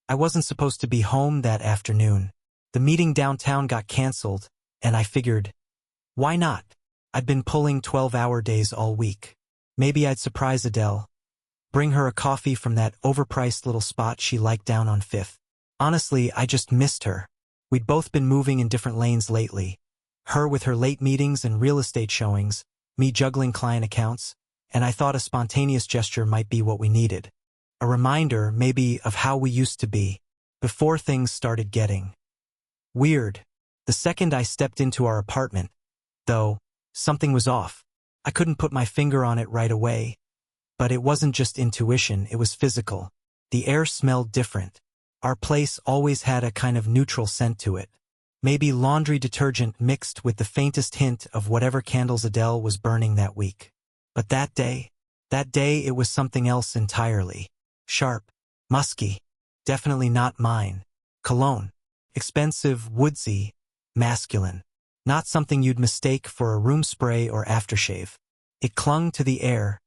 I wasn't supposed to be home that afternoon. The meeting downtown got canceled, and I figured, why not? I'd been pulling 12-hour days all week. Maybe I'd surprise Adele. Bring her a coffee from that overpriced little spot she liked down on Fifth. Honestly, I just missed her. We'd both been moving in different lanes lately. Her with her late meetings and real estate showings, me juggling client accounts, and I thought a spontaneous gesture might be what we needed. A reminder, maybe, of how we used to be, before things started getting weird. The second I stepped into our apartment, though, something was off. I couldn't put my finger on it right away. But it wasn't just intuition, it was physical. The air smelled different. Our place always had a kind of neutral scent to it. Maybe laundry detergent mixed with the faintest hint of whatever candles Adele was burning that week. But that day it was something else entirely. Sharp, musky, definitely not mine. Cologne. Expensive, woodsy, masculine. Not something you'd mistake for a room spray or aftershave. It clung to the air,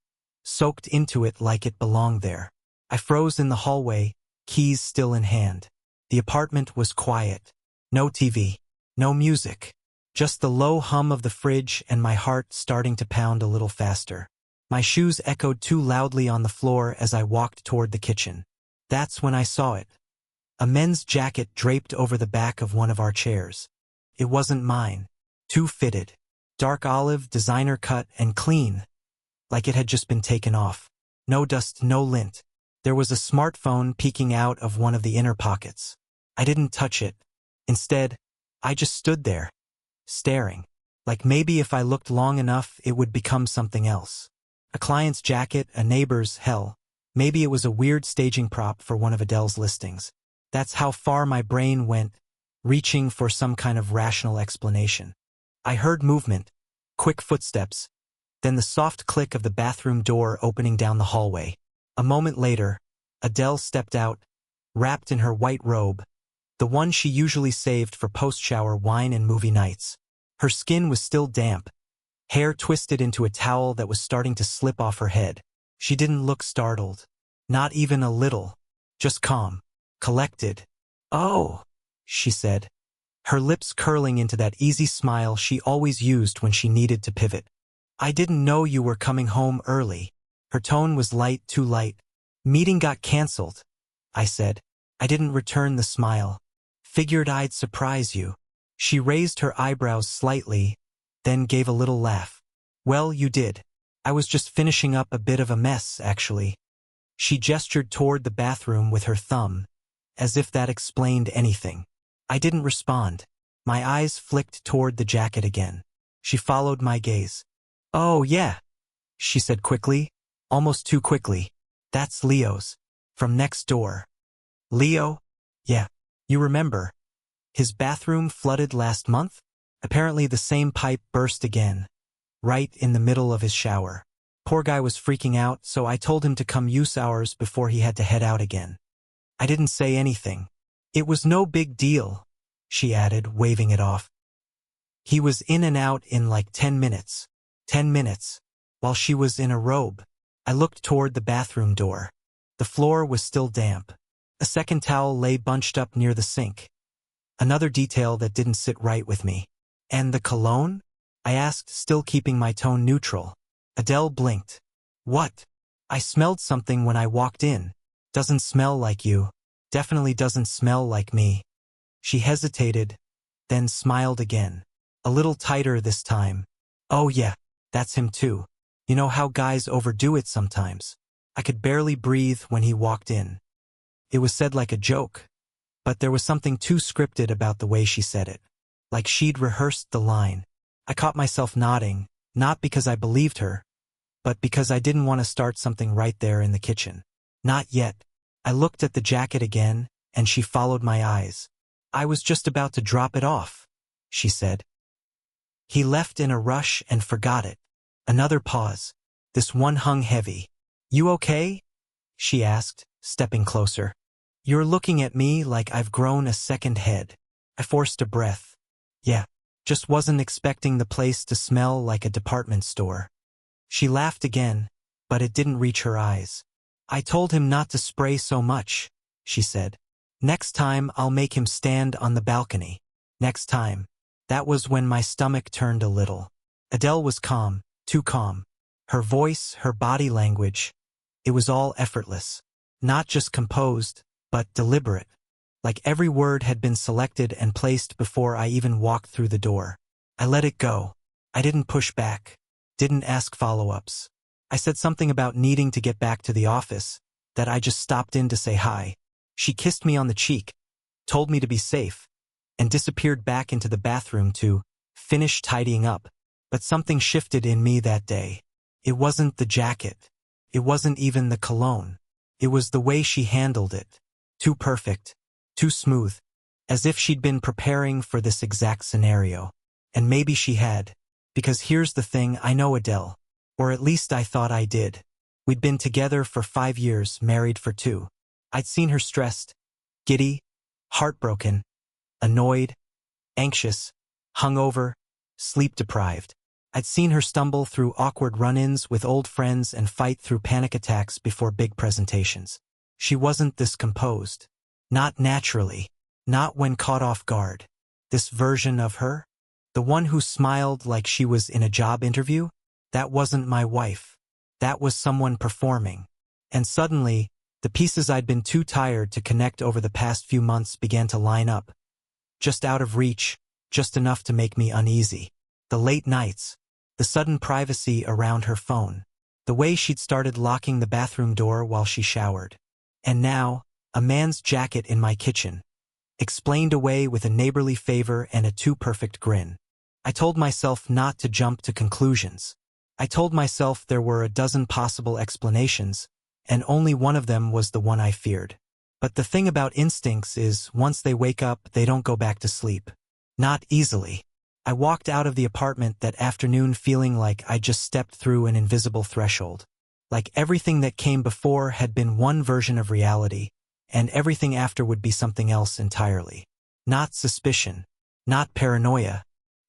soaked into it like it belonged there. I froze in the hallway, keys still in hand. The apartment was quiet. No TV, no music. Just the low hum of the fridge and my heart starting to pound a little faster. My shoes echoed too loudly on the floor as I walked toward the kitchen. That's when I saw it. A men's jacket draped over the back of one of our chairs. It wasn't mine. Too fitted. Dark olive, designer cut, and clean. Like it had just been taken off. No dust, no lint. There was a smartphone peeking out of one of the inner pockets. I didn't touch it. Instead, I just stood there, staring. Like maybe if I looked long enough, it would become something else. A client's jacket, a neighbor's, hell. Maybe it was a weird staging prop for one of Adele's listings. That's how far my brain went, reaching for some kind of rational explanation. I heard movement, quick footsteps, then the soft click of the bathroom door opening down the hallway. A moment later, Adele stepped out, wrapped in her white robe, the one she usually saved for post-shower wine and movie nights. Her skin was still damp, hair twisted into a towel that was starting to slip off her head. She didn't look startled. Not even a little. Just calm. Collected. "Oh," she said, her lips curling into that easy smile she always used when she needed to pivot. "I didn't know you were coming home early." Her tone was light, too light. "Meeting got canceled," I said. I didn't return the smile. "Figured I'd surprise you." She raised her eyebrows slightly, then gave a little laugh. "Well, you did. I was just finishing up a bit of a mess, actually." She gestured toward the bathroom with her thumb, as if that explained anything. I didn't respond. My eyes flicked toward the jacket again. She followed my gaze. "Oh, yeah," she said quickly, almost too quickly. "That's Leo's. From next door." "Leo?" "Yeah. You remember? His bathroom flooded last month? Apparently the same pipe burst again, right in the middle of his shower. Poor guy was freaking out, so I told him to come use ours before he had to head out again." I didn't say anything. "It was no big deal," she added, waving it off. "He was in and out in like 10 minutes. 10 minutes. While she was in a robe." I looked toward the bathroom door. The floor was still damp. A second towel lay bunched up near the sink. Another detail that didn't sit right with me. "And the cologne?" I asked, still keeping my tone neutral. Adele blinked. "What?" "I smelled something when I walked in. Doesn't smell like you. Definitely doesn't smell like me." She hesitated, then smiled again. A little tighter this time. "Oh yeah, that's him too. You know how guys overdo it sometimes." I could barely breathe when he walked in. It was said like a joke, but there was something too scripted about the way she said it. Like she'd rehearsed the line. I caught myself nodding, not because I believed her, but because I didn't want to start something right there in the kitchen. "Not yet." I looked at the jacket again, and she followed my eyes. "I was just about to drop it off," she said. "He left in a rush and forgot it." Another pause. This one hung heavy. "You okay?" she asked, stepping closer. "You're looking at me like I've grown a second head." I forced a breath. "Yeah, just wasn't expecting the place to smell like a department store." She laughed again, but it didn't reach her eyes. "I told him not to spray so much," she said. Next time, I'll make him stand on the balcony. Next time. That was when my stomach turned a little. Adele was calm, too calm. Her voice, her body language, it was all effortless. Not just composed, but deliberate. Like every word had been selected and placed before I even walked through the door. I let it go. I didn't push back. Didn't ask follow-ups. I said something about needing to get back to the office, that I just stopped in to say hi. She kissed me on the cheek, told me to be safe, and disappeared back into the bathroom to finish tidying up. But something shifted in me that day. It wasn't the jacket. It wasn't even the cologne. It was the way she handled it. Too perfect. Too smooth. As if she'd been preparing for this exact scenario. And maybe she had. Because here's the thing, I know Adele. Or at least I thought I did. We'd been together for 5 years, married for 2. I'd seen her stressed, giddy, heartbroken, annoyed, anxious, hungover, sleep-deprived. I'd seen her stumble through awkward run-ins with old friends and fight through panic attacks before big presentations. She wasn't this composed. Not naturally. Not when caught off guard. This version of her? The one who smiled like she was in a job interview? That wasn't my wife. That was someone performing. And suddenly, the pieces I'd been too tired to connect over the past few months began to line up. Just out of reach, just enough to make me uneasy. The late nights, the sudden privacy around her phone, the way she'd started locking the bathroom door while she showered. And now, a man's jacket in my kitchen, explained away with a neighborly favor and a too-perfect grin. I told myself not to jump to conclusions. I told myself there were a dozen possible explanations, and only one of them was the one I feared. But the thing about instincts is, once they wake up, they don't go back to sleep. Not easily. I walked out of the apartment that afternoon feeling like I just stepped through an invisible threshold. Like everything that came before had been one version of reality, and everything after would be something else entirely. Not suspicion, not paranoia,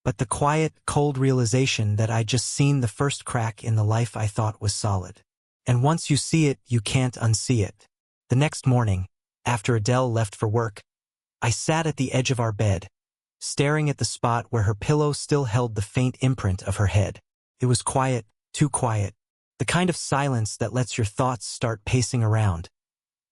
but the quiet, cold realization that I'd just seen the first crack in the life I thought was solid. And once you see it, you can't unsee it. The next morning, after Adele left for work, I sat at the edge of our bed, staring at the spot where her pillow still held the faint imprint of her head. It was quiet, too quiet, the kind of silence that lets your thoughts start pacing around,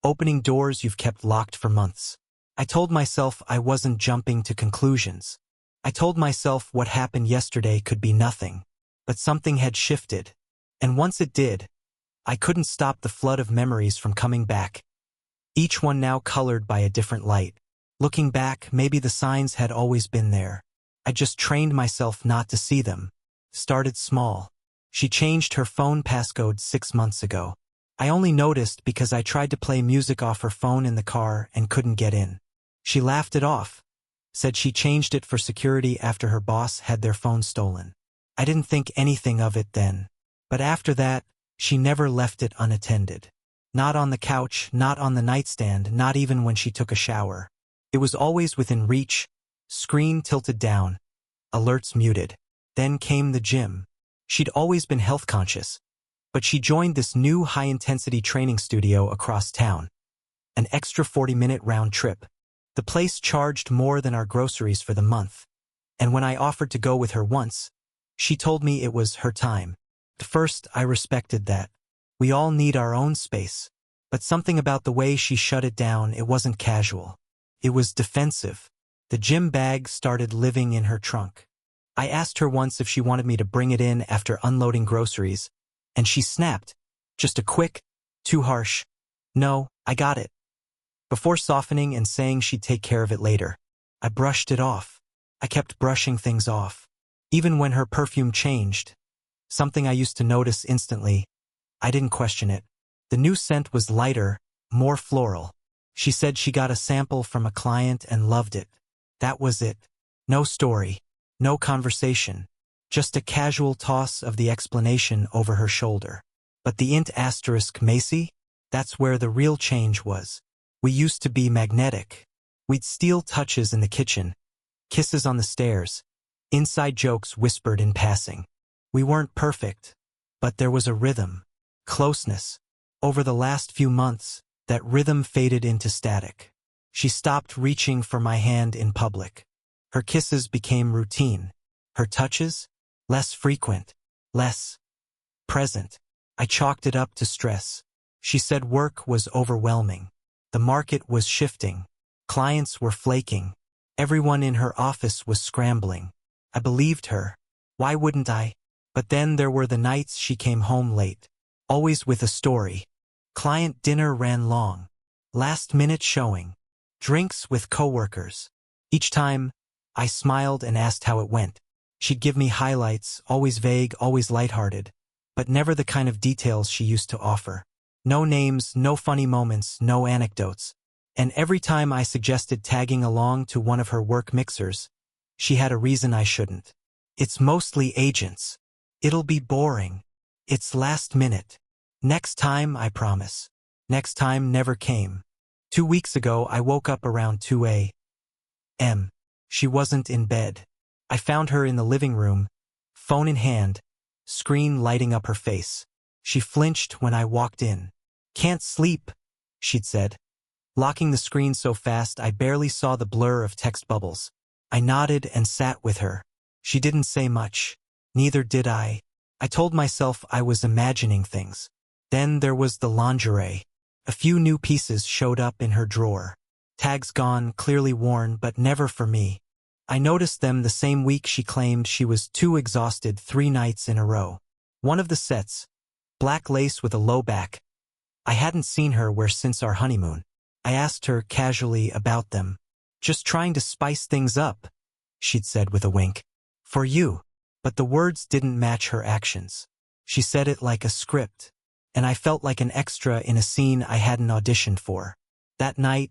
opening doors you've kept locked for months. I told myself I wasn't jumping to conclusions. I told myself what happened yesterday could be nothing, but something had shifted, and once it did, I couldn't stop the flood of memories from coming back, each one now colored by a different light. Looking back, maybe the signs had always been there. I just trained myself not to see them. Started small. She changed her phone passcode 6 months ago. I only noticed because I tried to play music off her phone in the car and couldn't get in. She laughed it off, said she changed it for security after her boss had their phone stolen. I didn't think anything of it then. But after that, she never left it unattended. Not on the couch, not on the nightstand, not even when she took a shower. It was always within reach, screen tilted down, alerts muted. Then came the gym. She'd always been health conscious, but she joined this new high-intensity training studio across town. An extra 40-minute round trip. The place charged more than our groceries for the month. And when I offered to go with her once, she told me it was her time. At first, I respected that. We all need our own space. But something about the way she shut it down, it wasn't casual. It was defensive. The gym bag started living in her trunk. I asked her once if she wanted me to bring it in after unloading groceries, and she snapped. Just a quick, too harsh, "No, I got it." Before softening and saying she'd take care of it later, I brushed it off. I kept brushing things off. Even when her perfume changed, something I used to notice instantly, I didn't question it. The new scent was lighter, more floral. She said she got a sample from a client and loved it. That was it. No story, no conversation, just a casual toss of the explanation over her shoulder. But the int asterisk Macy? That's where the real change was. We used to be magnetic. We'd steal touches in the kitchen, kisses on the stairs, inside jokes whispered in passing. We weren't perfect, but there was a rhythm, closeness. Over the last few months, that rhythm faded into static. She stopped reaching for my hand in public. Her kisses became routine. Her touches? Less frequent. Less present. I chalked it up to stress. She said work was overwhelming. The market was shifting. Clients were flaking. Everyone in her office was scrambling. I believed her. Why wouldn't I? But then there were the nights she came home late. Always with a story. Client dinner ran long. Last-minute showing. Drinks with coworkers. Each time, I smiled and asked how it went. She'd give me highlights, always vague, always lighthearted, but never the kind of details she used to offer. No names, no funny moments, no anecdotes. And every time I suggested tagging along to one of her work mixers, she had a reason I shouldn't. It's mostly agents. It'll be boring. It's last minute. Next time, I promise. Next time never came. 2 weeks ago, I woke up around 2 a.m. She wasn't in bed. I found her in the living room, phone in hand, screen lighting up her face. She flinched when I walked in. "Can't sleep," she'd said. Locking the screen so fast I barely saw the blur of text bubbles. I nodded and sat with her. She didn't say much. Neither did I. I told myself I was imagining things. Then there was the lingerie. A few new pieces showed up in her drawer. Tags gone, clearly worn, but never for me. I noticed them the same week she claimed she was too exhausted 3 nights in a row. One of the sets, black lace with a low back. I hadn't seen her wear since our honeymoon. I asked her casually about them. "Just trying to spice things up," she'd said with a wink. "For you." But the words didn't match her actions. She said it like a script, and I felt like an extra in a scene I hadn't auditioned for. That night,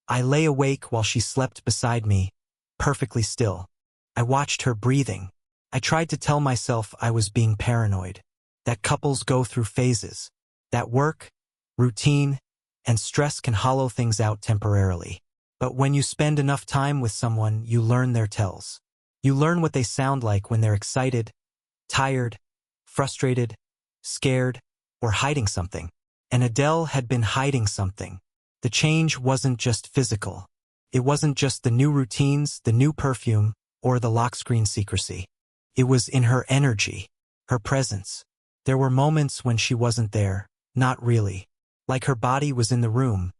I lay awake while she slept beside me, perfectly still. I watched her breathing. I tried to tell myself I was being paranoid, that couples go through phases, that work, routine, and stress can hollow things out temporarily. But when you spend enough time with someone, you learn their tells. You learn what they sound like when they're excited, tired, frustrated, scared, or hiding something. And Adele had been hiding something. The change wasn't just physical. It wasn't just the new routines, the new perfume, or the lock screen secrecy. It was in her energy, her presence. There were moments when she wasn't there, not really. Like her body was in the room,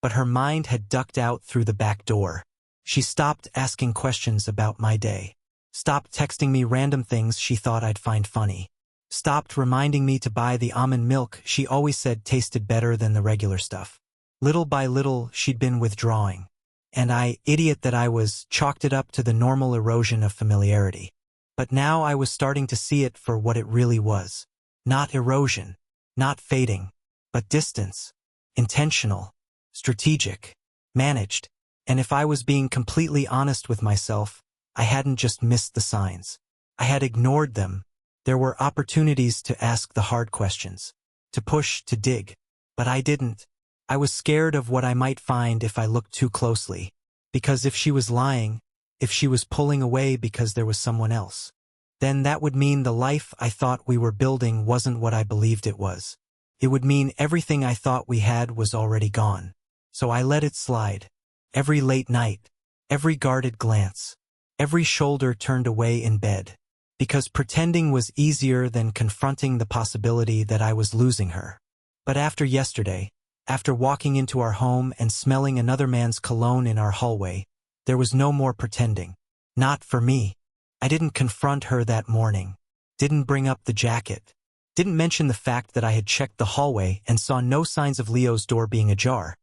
but her mind had ducked out through the back door. She stopped asking questions about my day. Stopped texting me random things she thought I'd find funny. Stopped reminding me to buy the almond milk she always said tasted better than the regular stuff. Little by little, she'd been withdrawing. And I, idiot that I was, chalked it up to the normal erosion of familiarity. But now I was starting to see it for what it really was. Not erosion, not fading, but distance. Intentional, strategic, managed. And if I was being completely honest with myself, I hadn't just missed the signs. I had ignored them. There were opportunities to ask the hard questions, to push, to dig. But I didn't. I was scared of what I might find if I looked too closely. Because if she was lying, if she was pulling away because there was someone else, then that would mean the life I thought we were building wasn't what I believed it was. It would mean everything I thought we had was already gone. So I let it slide. Every late night, every guarded glance, every shoulder turned away in bed. Because pretending was easier than confronting the possibility that I was losing her. But after yesterday, after walking into our home and smelling another man's cologne in our hallway, there was no more pretending. Not for me. I didn't confront her that morning. Didn't bring up the jacket. Didn't mention the fact that I had checked the hallway and saw no signs of Leo's door being ajar.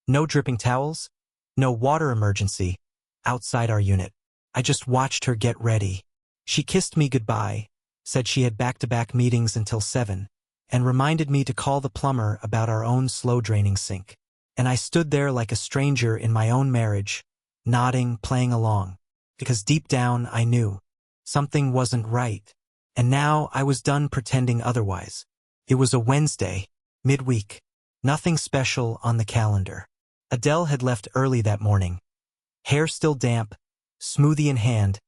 No dripping towels. No water emergency. Outside our unit. I just watched her get ready. She kissed me goodbye, said she had back-to-back meetings until 7, and reminded me to call the plumber about our own slow-draining sink. And I stood there like a stranger in my own marriage, nodding, playing along. Because deep down I knew something wasn't right. And now I was done pretending otherwise. It was a Wednesday, midweek. Nothing special on the calendar. Adele had left early that morning. Hair still damp, smoothie in hand,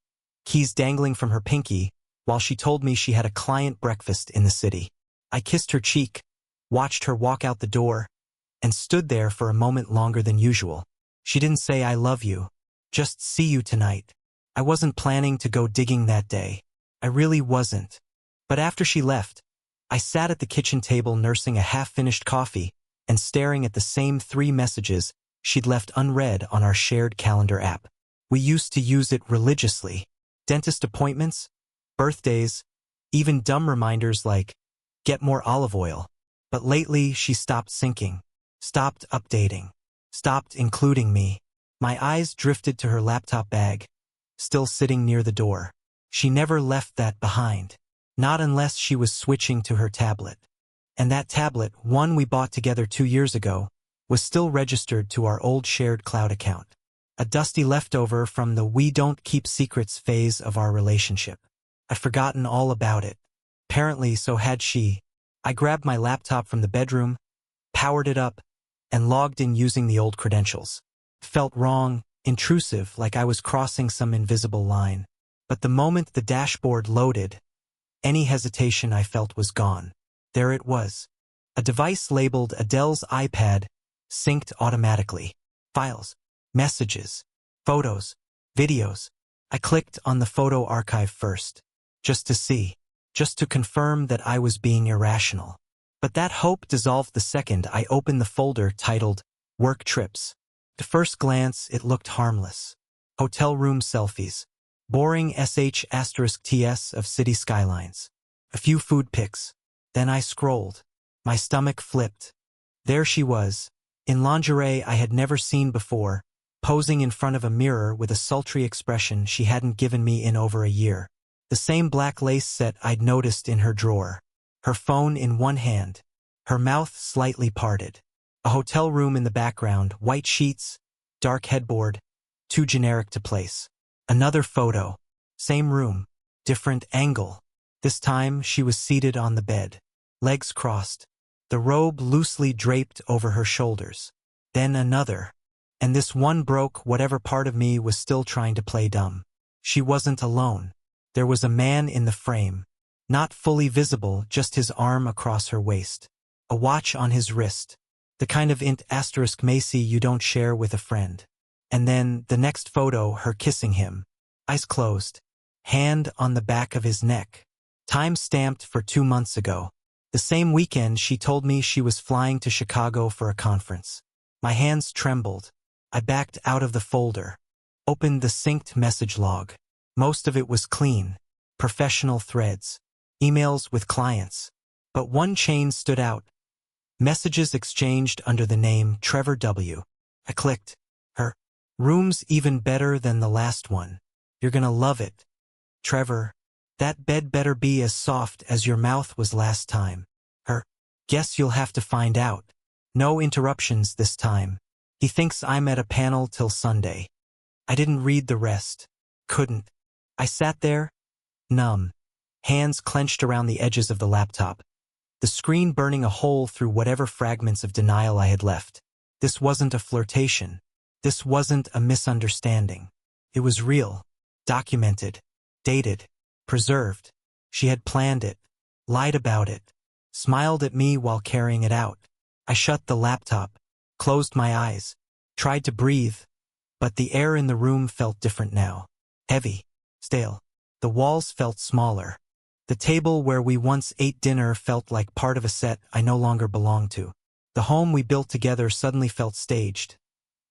keys dangling from her pinky, while she told me she had a client breakfast in the city. I kissed her cheek, watched her walk out the door, and stood there for a moment longer than usual. She didn't say I love you. Just see you tonight. I wasn't planning to go digging that day. I really wasn't. But after she left, I sat at the kitchen table nursing a half-finished coffee and staring at the same 3 messages she'd left unread on our shared calendar app. We used to use it religiously. Dentist appointments, birthdays, even dumb reminders like, get more olive oil. But lately she stopped syncing, stopped updating, stopped including me. My eyes drifted to her laptop bag, still sitting near the door. She never left that behind. Not unless she was switching to her tablet. And that tablet, one we bought together 2 years ago, was still registered to our old shared cloud account. A dusty leftover from the we don't keep secrets phase of our relationship. I'd forgotten all about it. Apparently so had she. I grabbed my laptop from the bedroom, powered it up, and logged in using the old credentials. Felt wrong, intrusive, like I was crossing some invisible line. But the moment the dashboard loaded, any hesitation I felt was gone. There it was. A device labeled Adele's iPad, synced automatically. Files, messages, photos, videos. I clicked on the photo archive first, just to see, just to confirm that I was being irrational. But that hope dissolved the second I opened the folder titled Work Trips. At first glance, it looked harmless. Hotel room selfies. Boring **TS of city skylines. A few food pics. Then I scrolled. My stomach flipped. There she was, in lingerie I had never seen before, posing in front of a mirror with a sultry expression she hadn't given me in over a year. The same black lace set I'd noticed in her drawer. Her phone in one hand. Her mouth slightly parted. A hotel room in the background, white sheets, dark headboard, too generic to place. Another photo. Same room. Different angle. This time she was seated on the bed. Legs crossed. The robe loosely draped over her shoulders. Then another. And this one broke whatever part of me was still trying to play dumb. She wasn't alone. There was a man in the frame. Not fully visible, just his arm across her waist. A watch on his wrist. The kind of *Macy you don't share with a friend. And then, the next photo, her kissing him. Eyes closed. Hand on the back of his neck. Time stamped for 2 months ago. The same weekend she told me she was flying to Chicago for a conference. My hands trembled. I backed out of the folder. Opened the synced message log. Most of it was clean. Professional threads. Emails with clients. But one chain stood out. Messages exchanged under the name Trevor W. I clicked. Her. Room's even better than the last one. You're gonna love it. Trevor. That bed better be as soft as your mouth was last time. Her. Guess you'll have to find out. No interruptions this time. He thinks I'm at a panel till Sunday. I didn't read the rest. Couldn't. I sat there, numb. Hands clenched around the edges of the laptop. The screen burning a hole through whatever fragments of denial I had left. This wasn't a flirtation. This wasn't a misunderstanding. It was real. Documented. Dated. Preserved. She had planned it. Lied about it. Smiled at me while carrying it out. I shut the laptop. Closed my eyes. Tried to breathe. But the air in the room felt different now. Heavy. Stale. The walls felt smaller. The table where we once ate dinner felt like part of a set I no longer belonged to. The home we built together suddenly felt staged.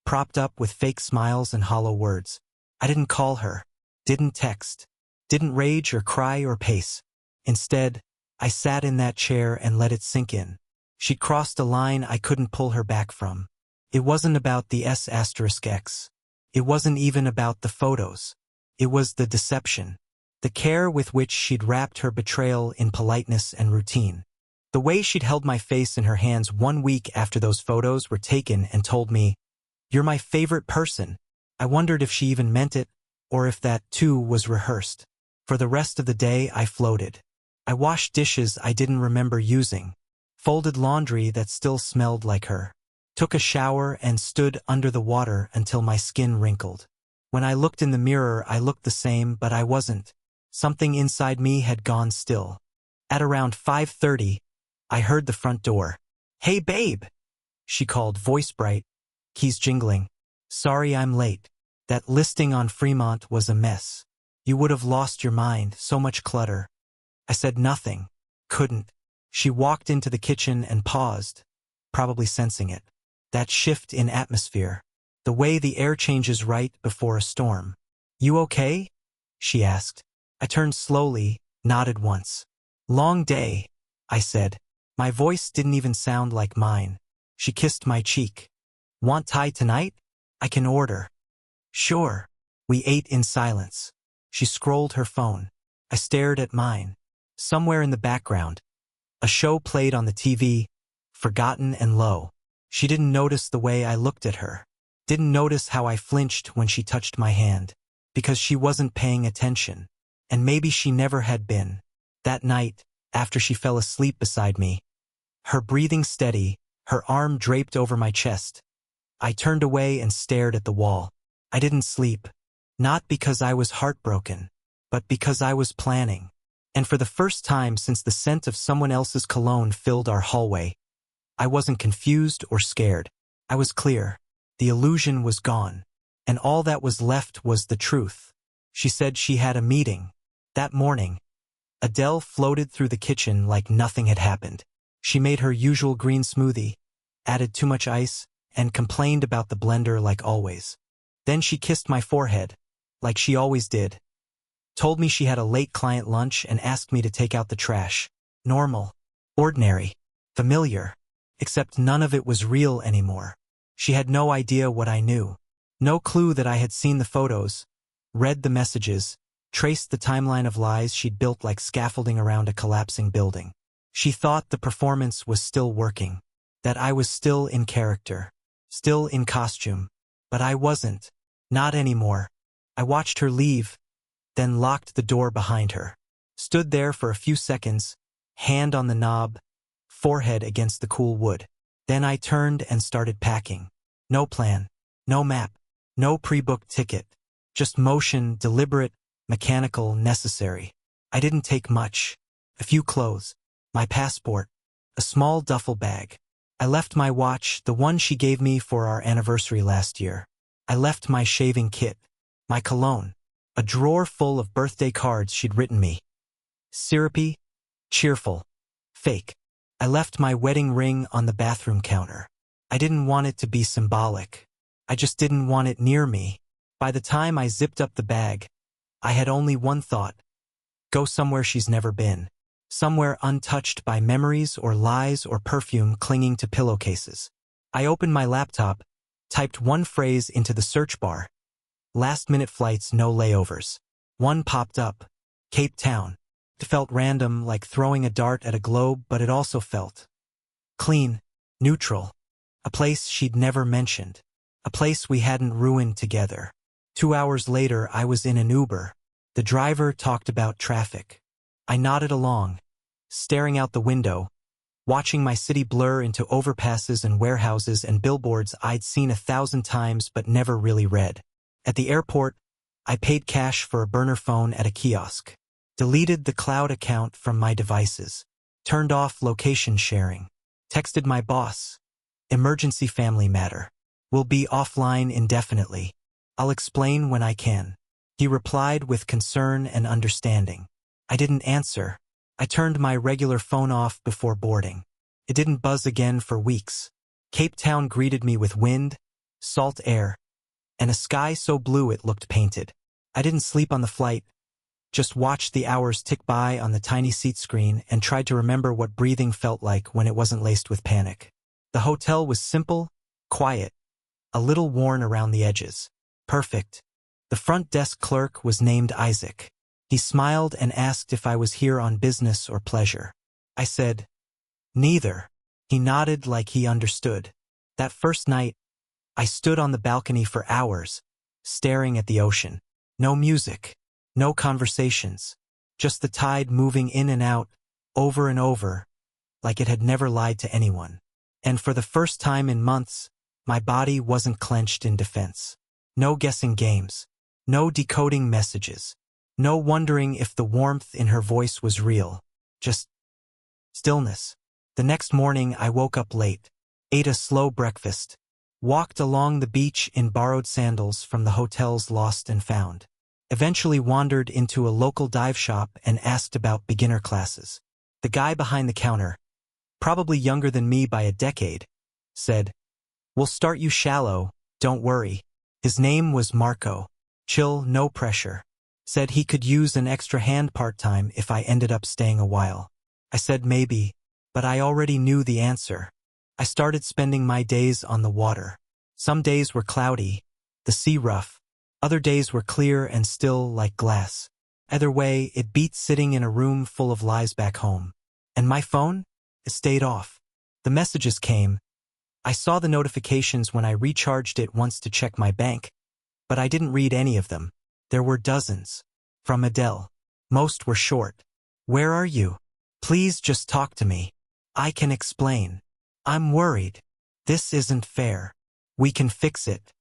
Propped up with fake smiles and hollow words. I didn't call her. Didn't text. Didn't rage or cry or pace. Instead, I sat in that chair and let it sink in. She'd crossed a line I couldn't pull her back from. It wasn't about the **X. It wasn't even about the photos. It was the deception. The care with which she'd wrapped her betrayal in politeness and routine. The way she'd held my face in her hands 1 week after those photos were taken and told me, "You're my favorite person." I wondered if she even meant it, or if that, too, was rehearsed. For the rest of the day, I floated. I washed dishes I didn't remember using. Folded laundry that still smelled like her. Took a shower and stood under the water until my skin wrinkled. When I looked in the mirror, I looked the same, but I wasn't. Something inside me had gone still. At around 5:30, I heard the front door. "Hey, babe," she called, voice bright, keys jingling. Sorry I'm late. That listing on Fremont was a mess. You would have lost your mind, so much clutter. I said nothing. Couldn't. She walked into the kitchen and paused, probably sensing it. That shift in atmosphere. The way the air changes right before a storm. You okay? She asked. I turned slowly, nodded once. Long day, I said. My voice didn't even sound like mine. She kissed my cheek. Want Thai tonight? I can order. Sure. We ate in silence. She scrolled her phone. I stared at mine. Somewhere in the background, a show played on the TV, forgotten and low. She didn't notice the way I looked at her. Didn't notice how I flinched when she touched my hand. Because she wasn't paying attention. And maybe she never had been. That night, after she fell asleep beside me, her breathing steady, her arm draped over my chest, I turned away and stared at the wall. I didn't sleep. Not because I was heartbroken, but because I was planning. And for the first time since the scent of someone else's cologne filled our hallway, I wasn't confused or scared. I was clear. The illusion was gone. And all that was left was the truth. She said she had a meeting. That morning, Adele floated through the kitchen like nothing had happened. She made her usual green smoothie, added too much ice, and complained about the blender like always. Then she kissed my forehead, like she always did. Told me she had a late client lunch and asked me to take out the trash. Normal. Ordinary. Familiar. Except none of it was real anymore. She had no idea what I knew. No clue that I had seen the photos, read the messages, traced the timeline of lies she'd built like scaffolding around a collapsing building. She thought the performance was still working, that I was still in character, still in costume. But I wasn't. Not anymore. I watched her leave, then locked the door behind her. Stood there for a few seconds, hand on the knob, forehead against the cool wood. Then I turned and started packing. No plan, no map, no pre-booked ticket. Just motion, deliberate, mechanical, necessary. I didn't take much. A few clothes, my passport, a small duffel bag. I left my watch, the one she gave me for our anniversary last year. I left my shaving kit, my cologne, a drawer full of birthday cards she'd written me. Syrupy, cheerful, fake. I left my wedding ring on the bathroom counter. I didn't want it to be symbolic. I just didn't want it near me. By the time I zipped up the bag, I had only one thought. Go somewhere she's never been. Somewhere untouched by memories or lies or perfume clinging to pillowcases. I opened my laptop, typed one phrase into the search bar. Last-minute flights, no layovers. One popped up. Cape Town. It felt random, like throwing a dart at a globe, but it also felt clean, neutral. A place she'd never mentioned. A place we hadn't ruined together. 2 hours later, I was in an Uber. The driver talked about traffic. I nodded along, staring out the window, watching my city blur into overpasses and warehouses and billboards I'd seen 1,000 times but never really read. At the airport, I paid cash for a burner phone at a kiosk. Deleted the cloud account from my devices. Turned off location sharing. Texted my boss. Emergency family matter. Will be offline indefinitely. I'll explain when I can. He replied with concern and understanding. I didn't answer. I turned my regular phone off before boarding. It didn't buzz again for weeks. Cape Town greeted me with wind, salt air, and a sky so blue it looked painted. I didn't sleep on the flight, just watched the hours tick by on the tiny seat screen and tried to remember what breathing felt like when it wasn't laced with panic. The hotel was simple, quiet, a little worn around the edges. Perfect. The front desk clerk was named Isaac. He smiled and asked if I was here on business or pleasure. I said, neither. He nodded like he understood. That first night, I stood on the balcony for hours, staring at the ocean. No music, no conversations, just the tide moving in and out, over and over, like it had never lied to anyone. And for the first time in months, my body wasn't clenched in defense. No guessing games, no decoding messages. No wondering if the warmth in her voice was real. Just stillness. The next morning I woke up late, ate a slow breakfast, Walked along the beach in borrowed sandals from the hotel's lost and found. Eventually wandered into a local dive shop and asked about beginner classes. The guy behind the counter, probably younger than me by a decade, said, "We'll start you shallow, don't worry." His name was Marco. Chill, no pressure. Said he could use an extra hand part-time if I ended up staying a while. I said maybe, but I already knew the answer. I started spending my days on the water. Some days were cloudy, the sea rough. Other days were clear and still like glass. Either way, it beat sitting in a room full of lies back home. And my phone? It stayed off. The messages came. I saw the notifications when I recharged it once to check my bank, but I didn't read any of them. There were dozens. From Adele. Most were short. "Where are you? Please just talk to me. I can explain. I'm worried. This isn't fair. We can fix it."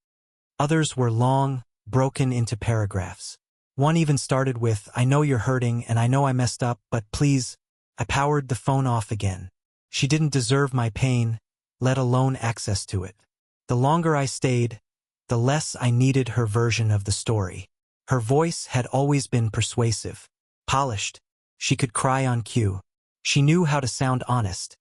Others were long, broken into paragraphs. One even started with, "I know you're hurting and I know I messed up, but please." I powered the phone off again. She didn't deserve my pain, let alone access to it. The longer I stayed, the less I needed her version of the story. Her voice had always been persuasive, polished. She could cry on cue. She knew how to sound honest,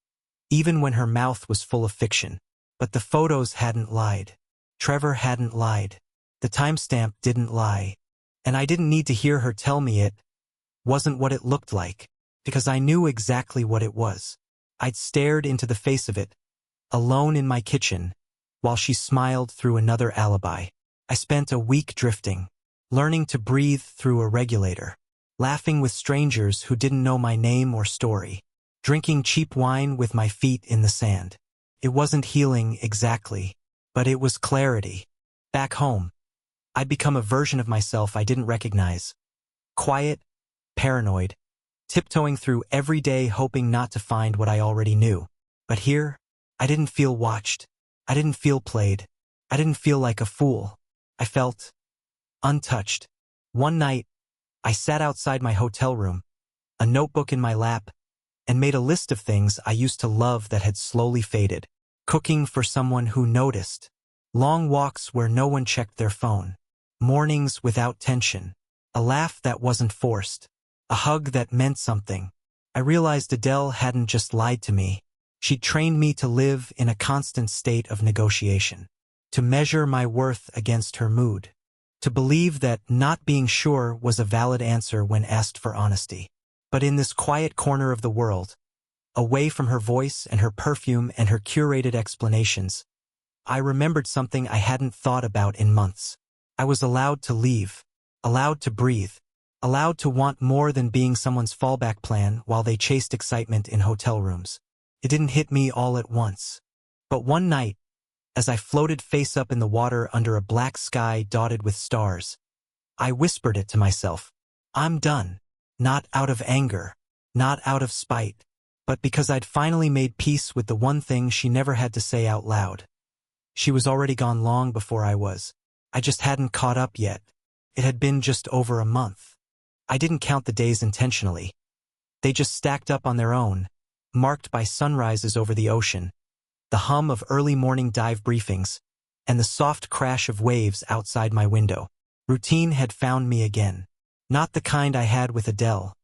even when her mouth was full of fiction. But the photos hadn't lied. Trevor hadn't lied. The timestamp didn't lie. And I didn't need to hear her tell me it wasn't what it looked like, because I knew exactly what it was. I'd stared into the face of it, alone in my kitchen, while she smiled through another alibi. I spent a week drifting, learning to breathe through a regulator, laughing with strangers who didn't know my name or story, drinking cheap wine with my feet in the sand. It wasn't healing exactly, but it was clarity. Back home, I'd become a version of myself I didn't recognize. Quiet, paranoid, tiptoeing through every day hoping not to find what I already knew. But here, I didn't feel watched. I didn't feel played. I didn't feel like a fool. I felt untouched. One night, I sat outside my hotel room, a notebook in my lap, and made a list of things I used to love that had slowly faded. Cooking for someone who noticed. Long walks where no one checked their phone. Mornings without tension. A laugh that wasn't forced. A hug that meant something. I realized Adele hadn't just lied to me. She'd trained me to live in a constant state of negotiation. To measure my worth against her mood. To believe that not being sure was a valid answer when asked for honesty. But in this quiet corner of the world, away from her voice and her perfume and her curated explanations, I remembered something I hadn't thought about in months. I was allowed to leave, allowed to breathe, allowed to want more than being someone's fallback plan while they chased excitement in hotel rooms. It didn't hit me all at once. But one night, as I floated face up in the water under a black sky dotted with stars, I whispered it to myself. I'm done. Not out of anger, not out of spite, but because I'd finally made peace with the one thing she never had to say out loud. She was already gone long before I was. I just hadn't caught up yet. It had been just over a month. I didn't count the days intentionally. They just stacked up on their own, marked by sunrises over the ocean, the hum of early morning dive briefings, and the soft crash of waves outside my window. Routine had found me again. Not the kind I had with Adele.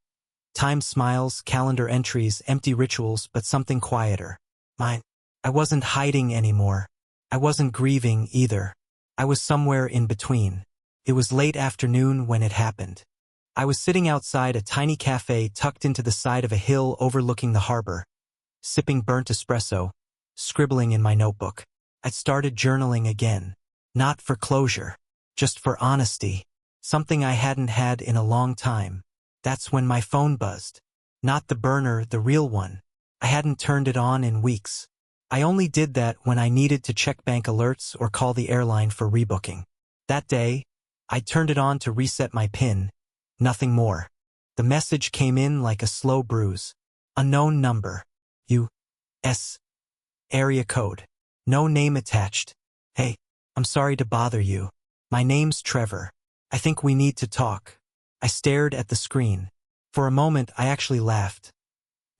Timed smiles, calendar entries, empty rituals, but something quieter. Mine. I wasn't hiding anymore. I wasn't grieving either. I was somewhere in between. It was late afternoon when it happened. I was sitting outside a tiny cafe tucked into the side of a hill overlooking the harbor, sipping burnt espresso, scribbling in my notebook. I'd started journaling again. Not for closure, just for honesty. Something I hadn't had in a long time. That's when my phone buzzed. Not the burner, the real one. I hadn't turned it on in weeks. I only did that when I needed to check bank alerts or call the airline for rebooking. That day, I turned it on to reset my PIN. Nothing more. The message came in like a slow bruise. Unknown number. U.S. Area code. No name attached. Hey, I'm sorry to bother you. My name's Trevor. I think we need to talk. I stared at the screen. For a moment, I actually laughed.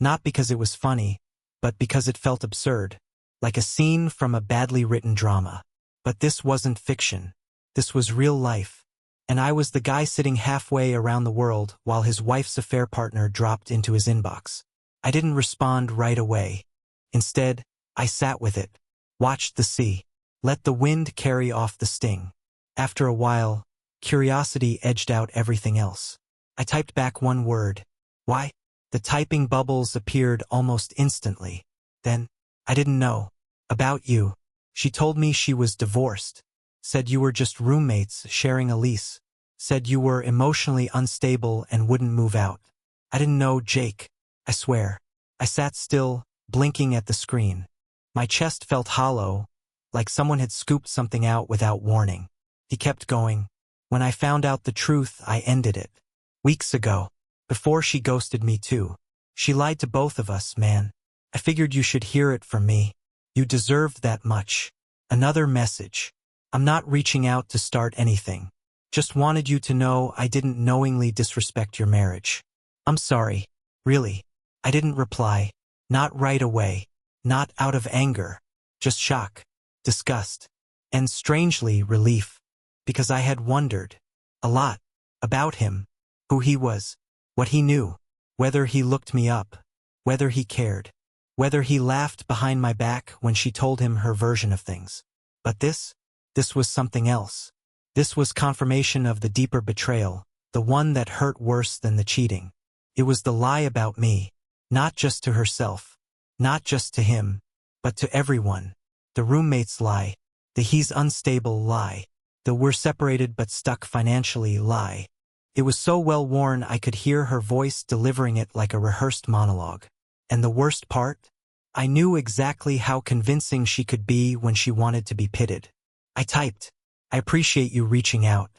Not because it was funny, but because it felt absurd. like a scene from a badly written drama. But this wasn't fiction. This was real life. And I was the guy sitting halfway around the world while his wife's affair partner dropped into his inbox. I didn't respond right away. Instead, I sat with it, watched the sea, let the wind carry off the sting. After a while, curiosity edged out everything else. I typed back one word. Why? The typing bubbles appeared almost instantly. Then, I didn't know. About you. She told me she was divorced. Said you were just roommates sharing a lease. Said you were emotionally unstable and wouldn't move out. I didn't know Jake. I swear. I sat still, blinking at the screen. My chest felt hollow, like someone had scooped something out without warning. He kept going. When I found out the truth, I ended it. Weeks ago. Before she ghosted me too. She lied to both of us, man. I figured you should hear it from me. You deserved that much. Another message. I'm not reaching out to start anything. Just wanted you to know I didn't knowingly disrespect your marriage. I'm sorry. Really. I didn't reply. Not right away. Not out of anger. Just shock. Disgust. And strangely, relief. Because I had wondered. A lot. About him. Who he was. What he knew. Whether he looked me up. Whether he cared. Whether he laughed behind my back when she told him her version of things. But this was something else. This was confirmation of the deeper betrayal, the one that hurt worse than the cheating. It was the lie about me, not just to herself, not just to him, but to everyone. The roommate's lie, the he's unstable lie, the we're separated but stuck financially lie. It was so well worn I could hear her voice delivering it like a rehearsed monologue. And the worst part? I knew exactly how convincing she could be when she wanted to be pitted. I typed, I appreciate you reaching out.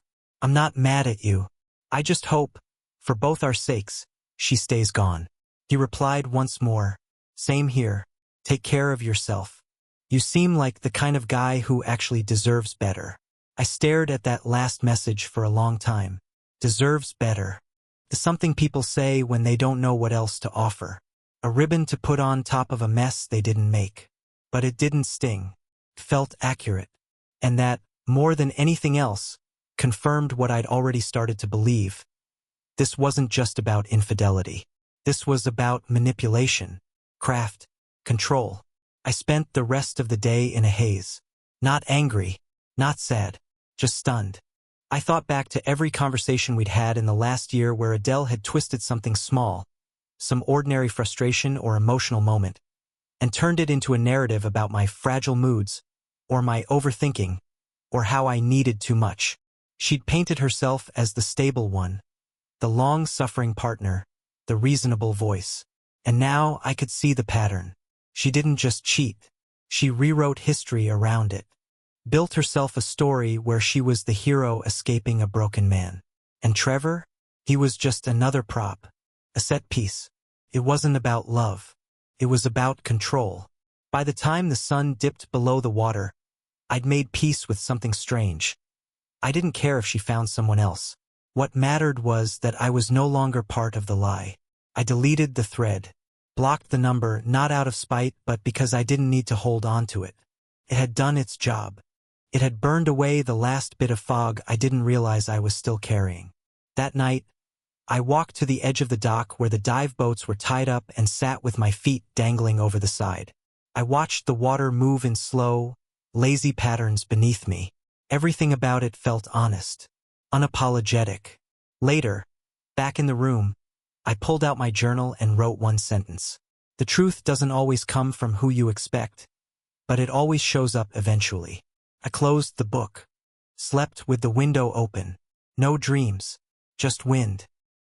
I'm not mad at you. I just hope, for both our sakes, she stays gone. He replied once more, same here. Take care of yourself. You seem like the kind of guy who actually deserves better. I stared at that last message for a long time. Deserves better. It's something people say when they don't know what else to offer. A ribbon to put on top of a mess they didn't make. But it didn't sting. It felt accurate. And that, more than anything else, confirmed what I'd already started to believe. This wasn't just about infidelity. This was about manipulation, craft, control. I spent the rest of the day in a haze. Not angry, not sad, just stunned. I thought back to every conversation we'd had in the last year where Adele had twisted something small, some ordinary frustration or emotional moment, and turned it into a narrative about my fragile moods, or my overthinking, or how I needed too much. She'd painted herself as the stable one, the long-suffering partner, the reasonable voice. And now I could see the pattern. She didn't just cheat. She rewrote history around it. Built herself a story where she was the hero escaping a broken man. And Trevor? He was just another prop. A set piece. It wasn't about love. It was about control. By the time the sun dipped below the water, I'd made peace with something strange. I didn't care if she found someone else. What mattered was that I was no longer part of the lie. I deleted the thread. Blocked the number not out of spite but because I didn't need to hold on to it. It had done its job. It had burned away the last bit of fog I didn't realize I was still carrying. That night, I walked to the edge of the dock where the dive boats were tied up and sat with my feet dangling over the side. I watched the water move in slow, lazy patterns beneath me. Everything about it felt honest, unapologetic. Later, back in the room, I pulled out my journal and wrote one sentence. The truth doesn't always come from who you expect, but it always shows up eventually. I closed the book. Slept with the window open. No dreams. Just wind.